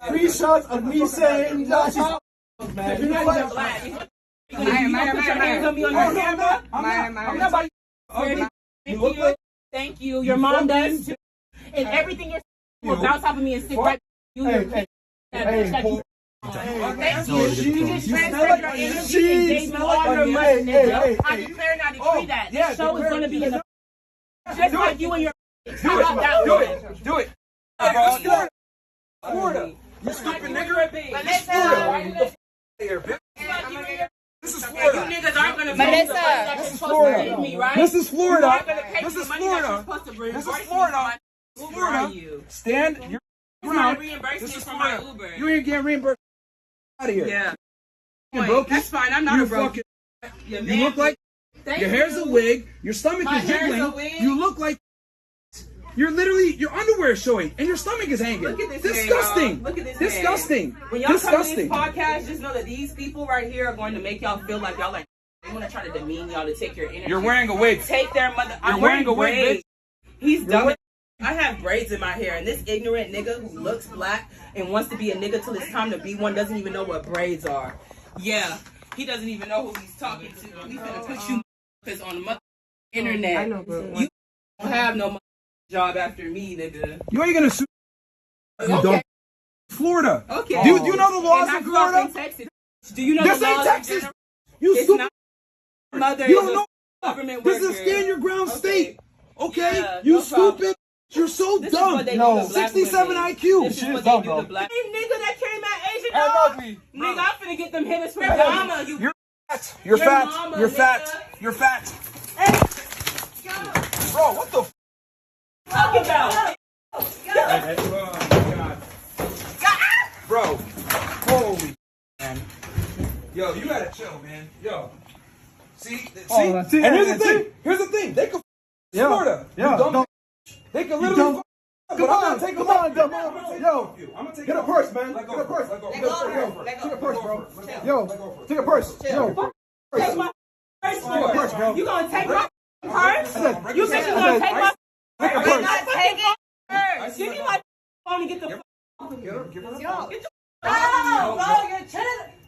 Screenshots of me saying Josh. Man, you're not even black. Thank you. Your mom does too. And everything you're saying will bounce off of me and stick right you. Hey. Thank you. You just transferred your energy and gave me all your money, nigga. I declare and I decree that. This show is going to be in the just like you and your Do it. Florida. You stupid nigga. This is Florida. You niggas aren't going to Melissa. This is Florida. Me, right? This is Florida. This is Florida. This is Florida. Florida. Stand your ground. This is Florida. You ain't getting reimbursed. Out of here. Yeah. That's fine. I'm not a broke. You look like your hair's a wig. Your stomach is jiggling. You look like you're literally your underwear is showing and your stomach is hanging. Look at this disgusting. Man, look at this disgusting. Man. When y'all come to this podcast, just know that these people right here are going to make y'all feel like y'all like they want to try to demean y'all to take your energy. You're wearing a wig. Take their mother. You're wearing a wig, bitch. He's dumb. I have braids in my hair, and this ignorant nigga who looks black and wants to be a nigga till it's time to be one doesn't even know what braids are. Yeah, he doesn't even know who he's talking to. We finna put you on the mother internet. I know, but you don't have no job after me, nigga. You ain't gonna sue. You Okay. don't. Florida. Okay. Do you know the laws and I in grew up Florida? in Texas. Do you know This the ain't laws Texas. in You It's stupid. not mother. You don't know. Government This worker. is stand your ground state. Okay? Yeah, You no problem. stupid. You're so This is dumb. what they No. do to black 67 women. IQ. This is She what is they dumb, do though. to black. Same nigga that came at Asian And dog. ugly. Nigga, I'm finna get them hitters for Obama. You're fat. Your You're fat. mama, You're nigga. fat. You're fat. Bro, what the f? Talking about. Bro, holy man. Yo, you gotta chill, man. Yo. See? Oh, see, and here's the and thing. see? Here's the thing. They could Yeah. Florida. Yeah. You dumb Don't- They could You literally dumb- but Come I'm on, gonna take come a on, dumb man. Yo, I'm gonna take get a purse, man. Let go Get a purse. Let go. Get a purse, bro. Yo, take a purse. Yo, Take my purse take a purse, bro. You gonna take my purse? I said, You think you gonna take my take a purse? purse. Not taking purse. Give me my phone and get the fuck off of me. Give her Get the No, bro,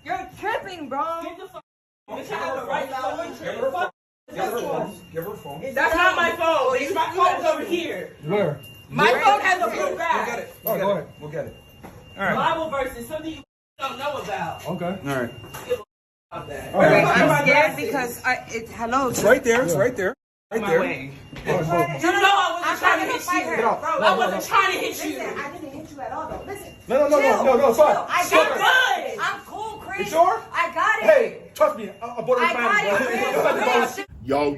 you're tripping, bro. Get the fuck. Bitch, I have the right phone. Give her phone. That's not my phone. Bitch, my phone's over here. Where? My phone has a blue We'll get back. it. Oh, go ahead. We'll get it. All right. Bible verses, something you don't know about. Okay. All right. About that. All right. I'm scared because hello. It's right there. It's right there. Right My there. way. Oh, You know I wasn't trying to hit fight her. you. I wasn't trying to hit you. Listen, I didn't hit you at all, though. Listen. No, it's fine. I She got it. good. I'm cool, Chris. You sure? I got it. Hey, trust me, I bought it I got it, Chris. Yo,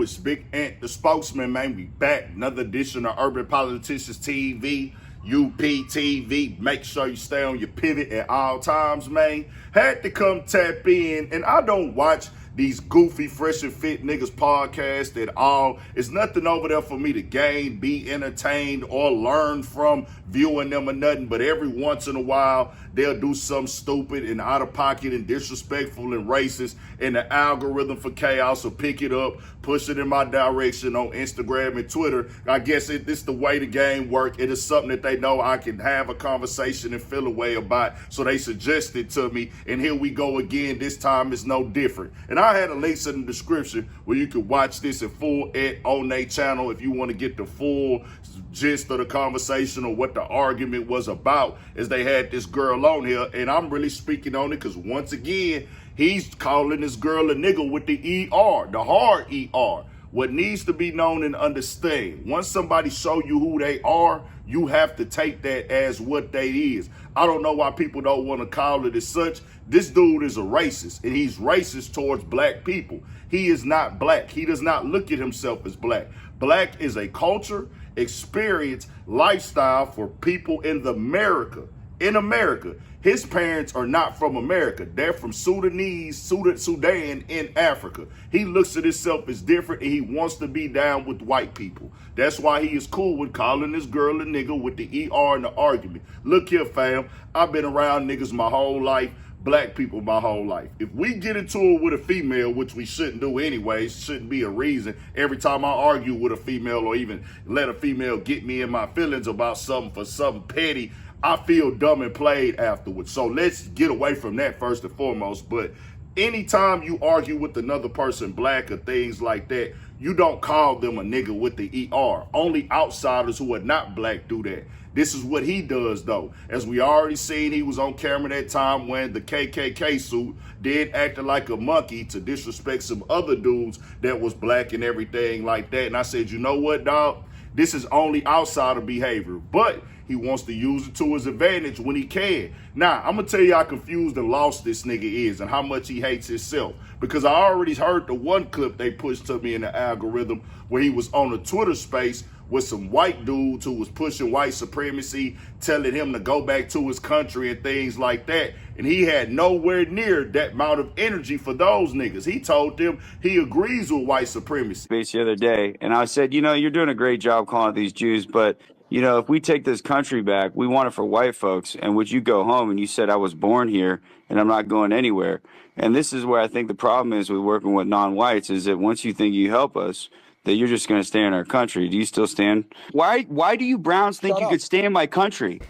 it's Big Ant, the spokesman, man. We back. Another edition of Urban Politicians TV, UPTV. Make sure you stay on your pivot at all times, man. Had to come tap in, and I don't watch these goofy, fresh and fit niggas podcast at all. It's nothing over there for me to gain, be entertained, or learn from viewing them or nothing. But every once in a while, they'll do something stupid and out of pocket and disrespectful and racist, and the algorithm for chaos will pick it up, push it in my direction on Instagram and Twitter. I guess it's the way the game works. It is something that they know I can have a conversation and feel a way about, so they suggest it to me, and here we go again. This time it's no different. And I had a link in the description where you can watch this in full on their channel if you want to get the full gist of the conversation or what the argument was about, as they had this girl on here. And I'm really speaking on it because, once again, he's calling this girl a nigga with the ER, the hard ER. What needs to be known and understood, once somebody show you who they are, you have to take that as what they is. I don't know why people don't want to call it as such. This dude is a racist, and he's racist towards black people. He is not black. He does not look at himself as black. Black is a culture, experience, lifestyle for people in America. In America. His parents are not from America. They're from Sudan in Africa. He looks at himself as different, and he wants to be down with white people. That's why he is cool with calling this girl a nigga with the ER in the argument. Look here, fam. I've been around niggas my whole life, black people my whole life. If we get into it with a female, which we shouldn't do anyways, shouldn't be a reason every time I argue with a female or even let a female get me in my feelings about something for something petty, I feel dumb and played afterwards. So let's get away from that first and foremost. But anytime you argue with another person black or things like that, you don't call them a nigga with the ER. Only outsiders who are not black do that. This is what he does, though. As we already seen, he was on camera that time wearing the KKK suit, then acting like a monkey to disrespect some other dudes that was black and everything like that. And I said, you know what, dog? This is only outsider behavior, but he wants to use it to his advantage when he can. Now, I'm going to tell you how confused and lost this nigga is and how much he hates himself. Because I already heard the one clip they pushed to me in the algorithm where he was on a Twitter space with some white dudes who was pushing white supremacy, telling him to go back to his country and things like that. And he had nowhere near that amount of energy for those niggas. He told them he agrees with white supremacy. The other day, and I said, you know, you're doing a great job calling it these Jews, but you know, if we take this country back, we want it for white folks. And would you go home? And you said, I was born here and I'm not going anywhere. And this is where I think the problem is with working with non-whites is that once you think you help us, that you're just going to stay in our country. Do you still stand? Why do you Browns think you could stay in my country?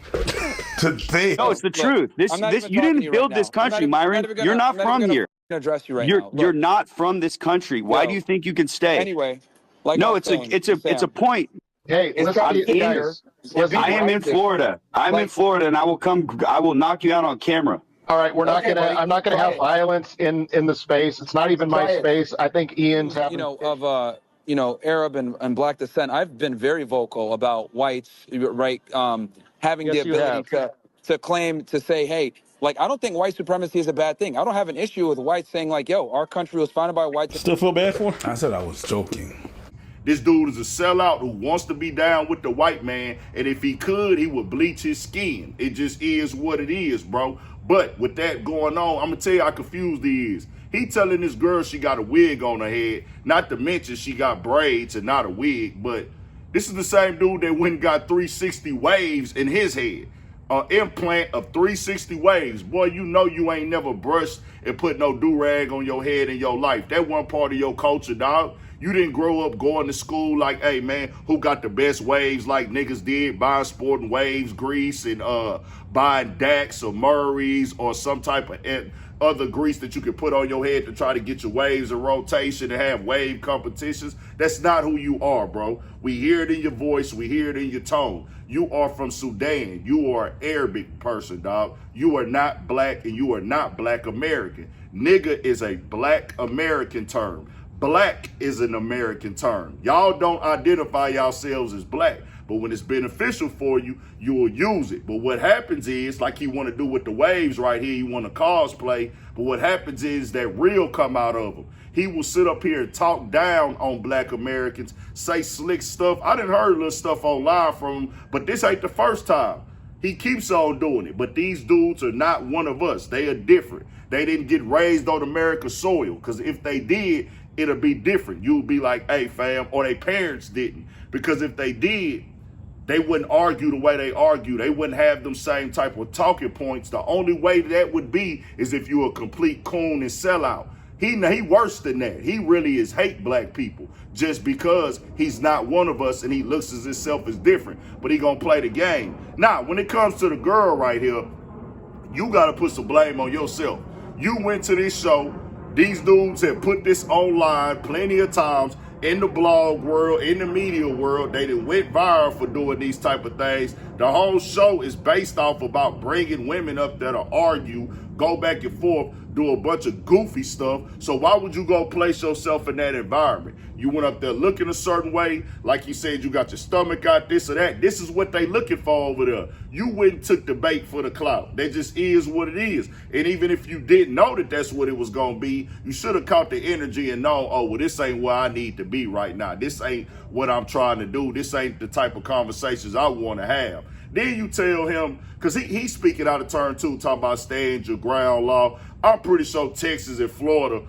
No, it's the truth. You didn't build this country, Myron. You're not from here. Address you right now. You're not from this country. Why do you think you can stay? Anyway, like no, it's a point. Hey, I am in Florida. I'm in Florida, and I will knock you out on camera. All right, I'm not gonna have violence in the space. It's not even my space. I think Ian's having. Arab and black descent. I've been very vocal about whites, right? Having the ability to claim to say, hey, like, I don't think white supremacy is a bad thing. I don't have an issue with whites saying like, yo, our country was founded by whites. Still feel bad for him? I said I was joking. This dude is a sellout who wants to be down with the white man, and if he could, he would bleach his skin. It just is what it is, bro. But with that going on, I'm going to tell you how confused he is. He telling this girl she got a wig on her head, not to mention she got braids and not a wig, but this is the same dude that went and got 360 waves in his head. An implant of 360 waves. Boy, you know you ain't never brushed and put no do-rag on your head in your life. That wasn't part of your culture, dog. You didn't grow up going to school like, hey, man, who got the best waves like niggas did, buying sporting waves, grease, and buying Dax or Murray's or some type of other grease that you can put on your head to try to get your waves in rotation and have wave competitions. That's not who you are, bro. We hear it in your voice. We hear it in your tone. You are from Sudan. You are an Arabic person, dog. You are not black, and you are not black American. Nigga is a black American term. Black is an American term. Y'all don't identify yourselves as black, but when it's beneficial for you, you will use it. But what happens is, like he want to do with the waves right here, he want to cosplay, but what happens is that real come out of him. He will sit up here and talk down on black Americans, say slick stuff. I done heard little stuff online from him, but this ain't the first time. He keeps on doing it, but these dudes are not one of us. They are different. They didn't get raised on America's soil, because if they did, it'll be different. You'll be like, hey, fam, or their parents didn't. Because if they did, they wouldn't argue the way they argue. They wouldn't have them same type of talking points. The only way that would be is if you're a complete coon and sellout. He worse than that. He really is hate black people just because he's not one of us and he looks as himself as different. But he gonna play the game. Now, when it comes to the girl right here, you gotta put some blame on yourself. You went to this show. These dudes have put this online plenty of times in the blog world, in the media world. They done went viral for doing these type of things. The whole show is based off about bringing women up that'll argue, go back and forth, do a bunch of goofy stuff. So why would you go place yourself in that environment? You went up there looking a certain way, like you said, you got your stomach out, this or that. This is what they looking for over there. You went and took the bait for the clout. That just is what it is. And even if you didn't know that that's what it was going to be, you should have caught the energy and known, oh, well, this ain't where I need to be right now. This ain't what I'm trying to do. This ain't the type of conversations I want to have. Then you tell him, because he's speaking out of turn too, talking about stand your ground law. I'm pretty sure Texas and Florida,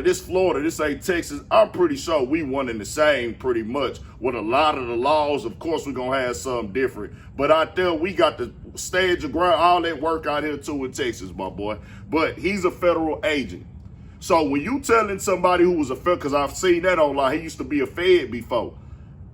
this ain't Texas. I'm pretty sure we one in the same pretty much with a lot of the laws. Of course, we're going to have something different. But out there, we got the stand your ground, all that work out here too in Texas, my boy. But he's a federal agent. So when you telling somebody who was a federal, because I've seen that online, he used to be a Fed before.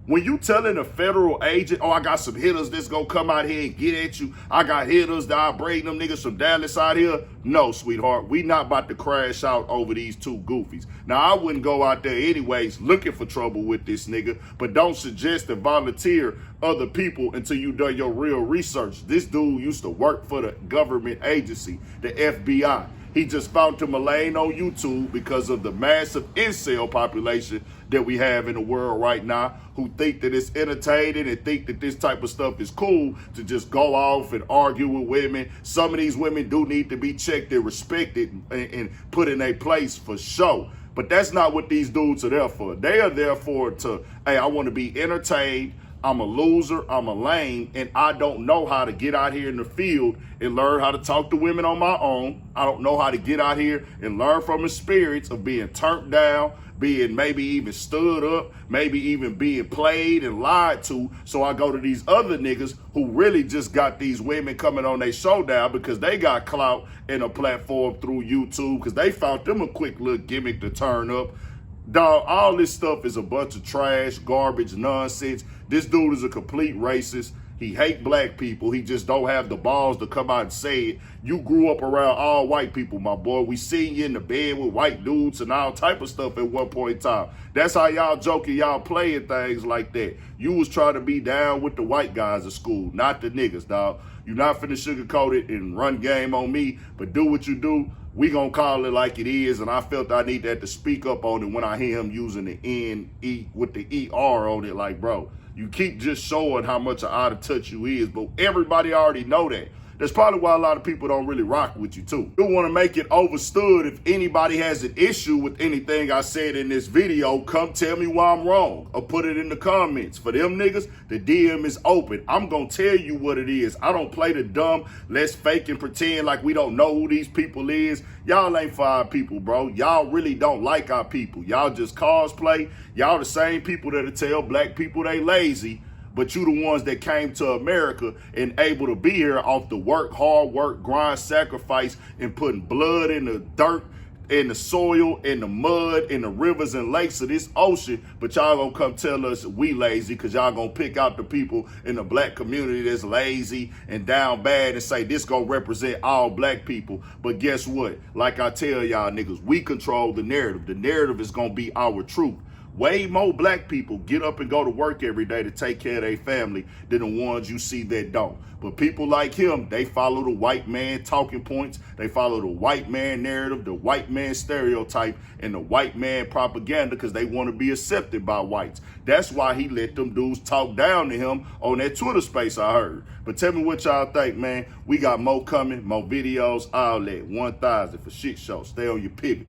When you telling a federal agent, oh, I got some hitters that's gonna come out here and get at you. I got hitters that I bring them niggas from Dallas out here. No, sweetheart, we not about to crash out over these two goofies. Now, I wouldn't go out there anyways looking for trouble with this nigga, but don't suggest and volunteer other people until you done your real research. This dude used to work for the government agency, the FBI. He just found him a lane on YouTube because of the massive incel population that we have in the world right now, who think that it's entertaining and think that this type of stuff is cool to just go off and argue with women. Some of these women do need to be checked and respected and put in a place for sure. But that's not what these dudes are there for. They are there for hey, I want to be entertained. I'm a loser, I'm a lame, and I don't know how to get out here in the field and learn how to talk to women on my own. I don't know how to get out here and learn from experience of being turned down, being maybe even stood up, maybe even being played and lied to. So I go to these other niggas who really just got these women coming on their show now because they got clout and a platform through YouTube because they found them a quick little gimmick to turn up. Dog, all this stuff is a bunch of trash, garbage, nonsense. This dude is a complete racist. He hate black people. He just don't have the balls to come out and say it. You grew up around all white people, my boy. We seen you in the bed with white dudes and all type of stuff at one point in time. That's how y'all joking, y'all playing things like that. You was trying to be down with the white guys at school, not the niggas, dog. You're not finna sugarcoat it and run game on me, but do what you do. We gonna call it like it is, and I felt I need that to speak up on it when I hear him using the N-E with the E-R on it. Like, bro, you keep just showing how much out of touch you is, but everybody already know that. That's probably why a lot of people don't really rock with you too. You want to make it understood. If anybody has an issue with anything I said in this video, come tell me why I'm wrong or put it in the comments. For them niggas, the DM is open. I'm going to tell you what it is. I don't play the dumb, let's fake and pretend like we don't know who these people is. Y'all ain't for our people, bro. Y'all really don't like our people. Y'all just cosplay. Y'all the same people that'll tell black people they lazy. But you the ones that came to America and able to be here off the work, hard work, grind, sacrifice, and putting blood in the dirt, in the soil, in the mud, in the rivers and lakes of this ocean. But y'all gonna come tell us we lazy because y'all gonna pick out the people in the black community that's lazy and down bad and say this gonna represent all black people. But guess what? Like I tell y'all niggas, we control the narrative. The narrative is gonna be our truth. Way more black people get up and go to work every day to take care of their family than the ones you see that don't. But people like him, they follow the white man talking points. They follow the white man narrative, the white man stereotype, and the white man propaganda because they want to be accepted by whites. That's why he let them dudes talk down to him on that Twitter space I heard. But tell me what y'all think, man. We got more coming, more videos, all that. 1,000 for shit show. Stay on your pivot.